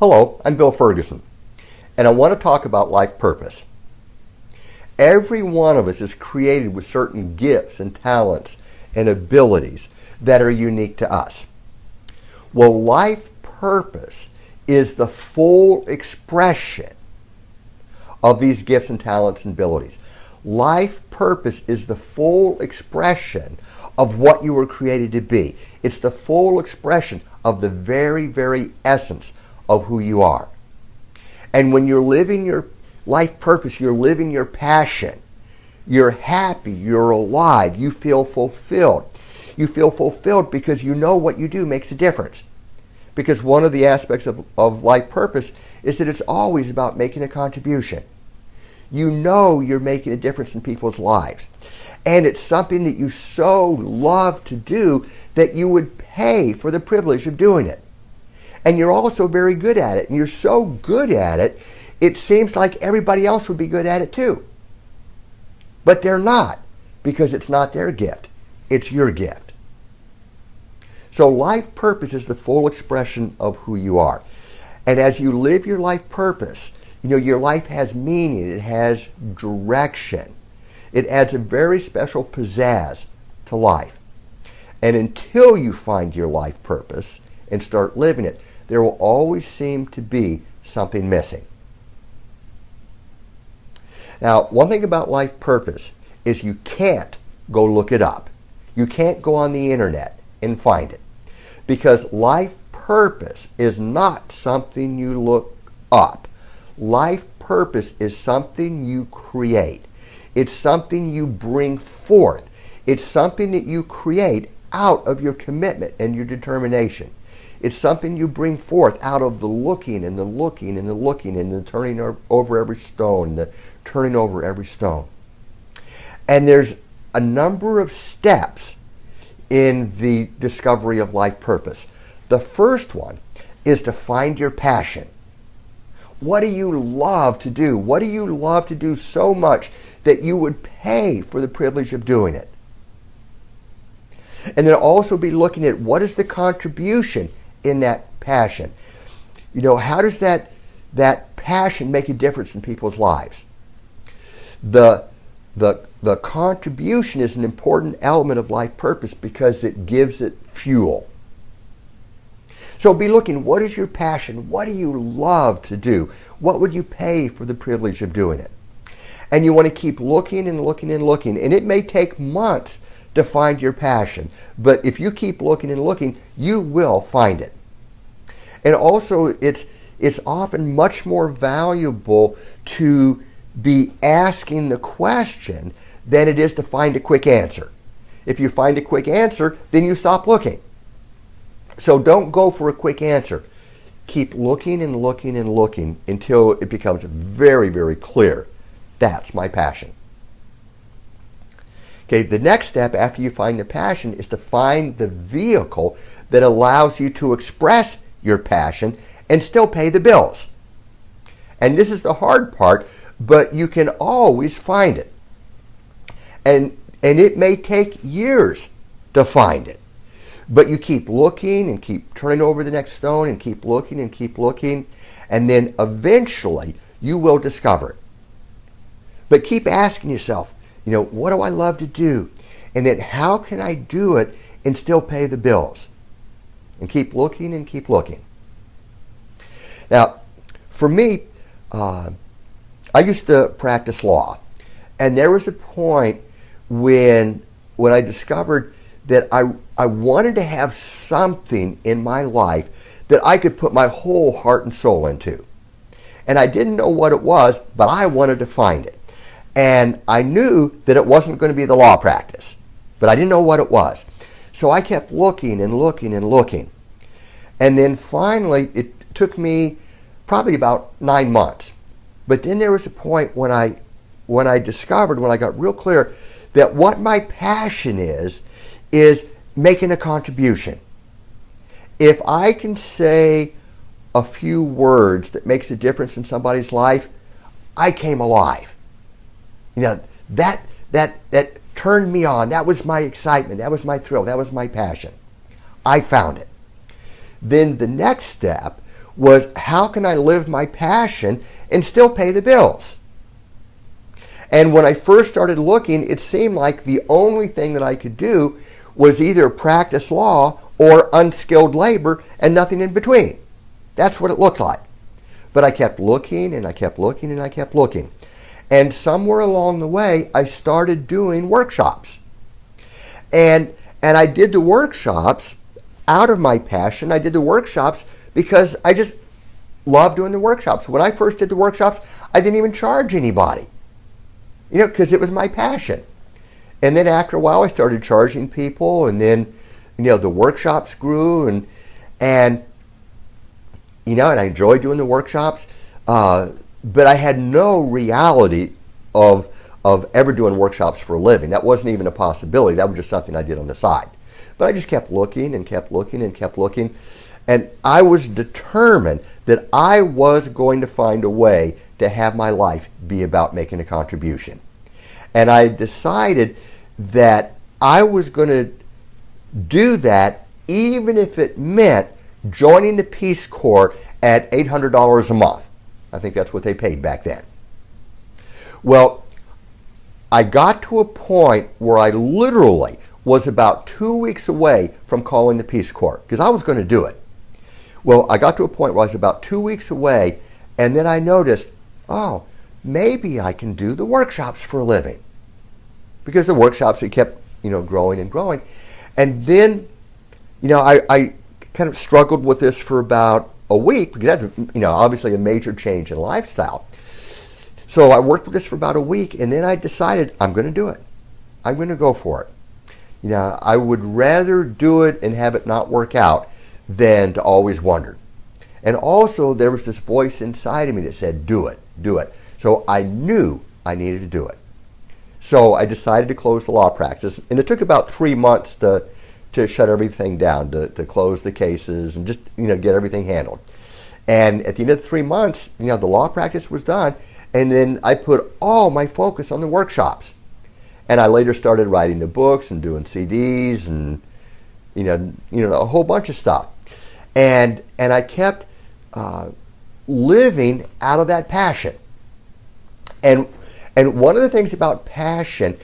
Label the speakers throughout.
Speaker 1: Hello, I'm Bill Ferguson, and I want to talk about life purpose. Every one of us is created with certain gifts and talents and abilities that are unique to us. Well, life purpose is the full expression of these gifts and talents and abilities. Life purpose is the full expression of what you were created to be. It's the full expression of the very, very essence of who you are. And when you're living your life purpose, you're living your passion, you're happy, you're alive, you feel fulfilled. You feel fulfilled because you know what you do makes a difference. Because one of the aspects of life purpose is that it's always about making a contribution. You know you're making a difference in people's lives. And it's something that you so love to do that you would pay for the privilege of doing it. And you're also very good at it. And you're so good at it, it seems like everybody else would be good at it too. But they're not, because it's not their gift. It's your gift. So life purpose is the full expression of who you are. And as you live your life purpose, you know, your life has meaning, it has direction. It adds a very special pizzazz to life. And until you find your life purpose and start living it, there will always seem to be something missing. Now, one thing about life purpose is you can't go look it up. You can't go on the internet and find it. Because life purpose is not something you look up. Life purpose is something you create. It's something you bring forth. It's something that you create out of your commitment and your determination. It's something you bring forth out of the looking and the looking and the looking and the turning over every stone, the turning over every stone. And there's a number of steps in the discovery of life purpose. The first one is to find your passion. What do you love to do? What do you love to do so much that you would pay for the privilege of doing it? And then also be looking at what is the contribution in that passion. You know, how does that passion make a difference in people's lives? The contribution is an important element of life purpose because it gives it fuel. So be looking, what is your passion? What do you love to do? What would you pay for the privilege of doing it? And you want to keep looking and looking and looking. And it may take months to find your passion. But if you keep looking and looking, you will find it. And also, it's often much more valuable to be asking the question than it is to find a quick answer. If you find a quick answer, then you stop looking. So don't go for a quick answer. Keep looking and looking and looking until it becomes very, very clear. That's my passion. Okay, the next step after you find the passion is to find the vehicle that allows you to express your passion and still pay the bills. And this is the hard part, but you can always find it. And it may take years to find it. But you keep looking and keep turning over the next stone and keep looking, and then eventually you will discover it. But keep asking yourself, you know, what do I love to do? And then how can I do it and still pay the bills? And keep looking and keep looking. Now, for me, I used to practice law. And there was a point when I discovered that I wanted to have something in my life that I could put my whole heart and soul into. And I didn't know what it was, but I wanted to find it. And I knew that it wasn't going to be the law practice, but I didn't know what it was. So I kept looking and looking and looking. And then finally, it took me probably about 9 months. But then there was a point when I discovered, when I got real clear, that what my passion is making a contribution. If I can say a few words that makes a difference in somebody's life, I came alive. You know, that turned me on. That was my excitement. That was my thrill. That was my passion. I found it. Then the next step was, how can I live my passion and still pay the bills? And when I first started looking, it seemed like the only thing that I could do was either practice law or unskilled labor and nothing in between. That's what it looked like. But I kept looking and I kept looking and I kept looking. And somewhere along the way, I started doing workshops. And I did the workshops out of my passion. I did the workshops because I just love doing the workshops. When I first did the workshops, I didn't even charge anybody, because it was my passion. And then after a while, I started charging people, and then, the workshops grew, and I enjoyed doing the workshops, but I had no reality of ever doing workshops for a living. That wasn't even a possibility. That was just something I did on the side. But I just kept looking and kept looking and kept looking. And I was determined that I was going to find a way to have my life be about making a contribution. And I decided that I was going to do that even if it meant joining the Peace Corps at $800 a month. I think that's what they paid back then. Well, I got to a point where I literally was about 2 weeks away from calling the Peace Corps, because I was going to do it. Well, I got to a point where I was about 2 weeks away, and then I noticed, oh, maybe I can do the workshops for a living. Because the workshops, it kept, growing and growing. And then, I kind of struggled with this for about a week, because that's, obviously a major change in lifestyle. So I worked with this for about a week, and then I decided I'm going to do it. I'm going to go for it. I would rather do it and have it not work out than to always wonder. And also, there was this voice inside of me that said, do it, do it. So I knew I needed to do it. So I decided to close the law practice, and it took about 3 months to shut everything down, to close the cases and just, get everything handled. And at the end of the 3 months, the law practice was done, and then I put all my focus on the workshops. And I later started writing the books and doing CDs and, a whole bunch of stuff. And I kept living out of that passion. And one of the things about passion,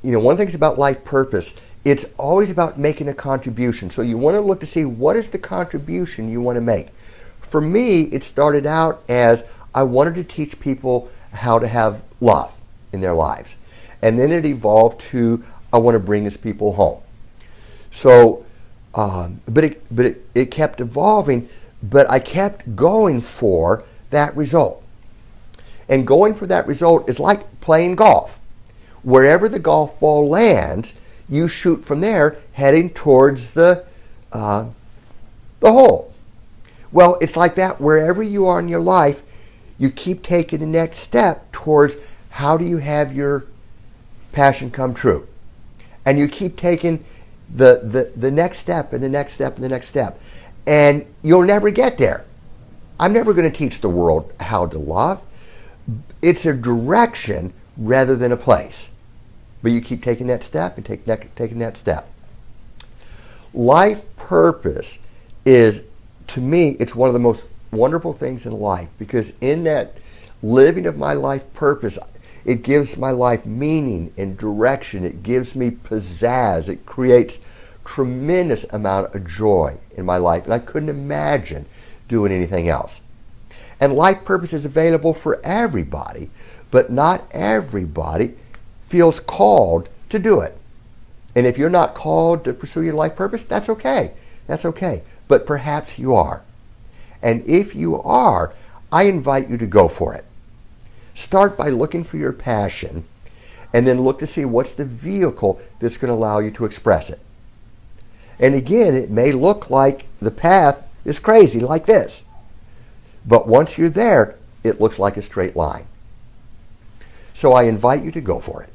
Speaker 1: one of the things about life purpose, it's always about making a contribution. So you want to look to see, what is the contribution you want to make? For me, it started out as I wanted to teach people how to have love in their lives. And then it evolved to, I want to bring these people home. So, but it kept evolving, but I kept going for that result. And going for that result is like playing golf. Wherever the golf ball lands, you shoot from there, heading towards the hole. Well, it's like that wherever you are in your life. You keep taking the next step towards, how do you have your passion come true? And you keep taking the next step and the next step and the next step. And you'll never get there. I'm never going to teach the world how to love. It's a direction rather than a place. But you keep taking that step and taking that step. Life purpose is, to me, it's one of the most wonderful things in life, because in that living of my life purpose, it gives my life meaning and direction. It gives me pizzazz. It creates tremendous amount of joy in my life, and I couldn't imagine doing anything else. And life purpose is available for everybody, but not everybody feels called to do it. And if you're not called to pursue your life purpose, that's okay. That's okay. But perhaps you are. And if you are, I invite you to go for it. Start by looking for your passion, and then look to see what's the vehicle that's going to allow you to express it. And again, it may look like the path is crazy like this. But once you're there, it looks like a straight line. So I invite you to go for it.